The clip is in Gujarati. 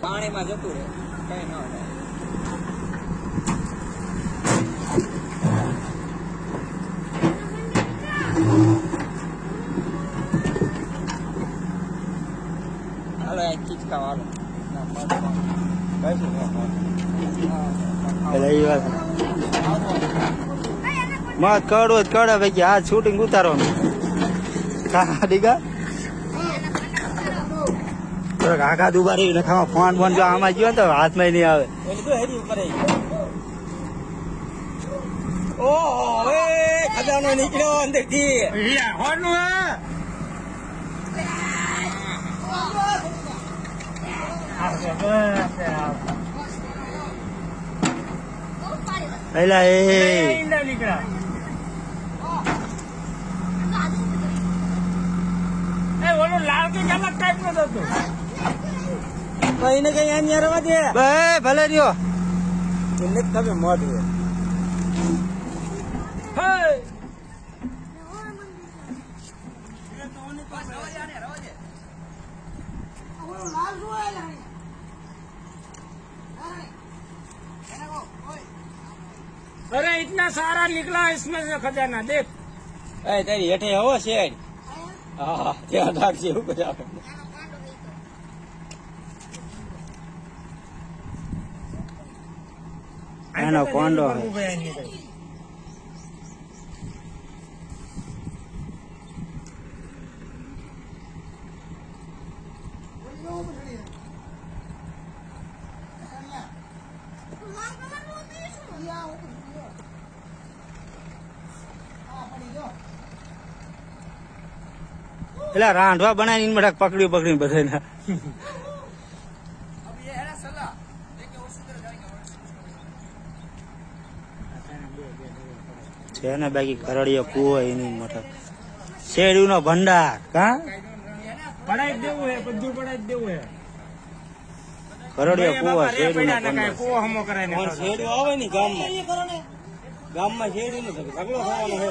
પાણીમાં જતું રહે કઈ ન થાય. હાલો ખીચકા વાળો મત કડો જ કડે ભાઈ આ શૂટિંગ ઉતારવાનું દીકા આખા દુબા રહી ખાવા ફોન ફોન જો આમાં ગયો તો હાથમાં નહીં આવે. ઓહો ખજાનો નીકળ્યો અંદર થી પેલા લાલ કે અલગ ટાઈપ નો હતો કઈ ને કઈ અહીંયા રવા દે ભલે રહ્યો એમને તમે મોઢું अरे इतना सारा निकला इसमें से खजाना देख तेरी हेठे हो शेड हाँ ત્યાં રાખજે એવું બધા એનો કોંડો પેલા રાંધવા બનાવીને બધા પકડી બધા છે ને બાકી કરડીયો કુવો એની મઠક શેરડી નો ભંડાર કા પડાઈ દેવું હે બધું પડાઈ દેવું હે કરડીયો કુવો શેરડી નો ભંડાર કુવો હમો કરાય ને શેરડી આવે ને ગામમાં શેરડી નો ઝઘડો થવાનો હે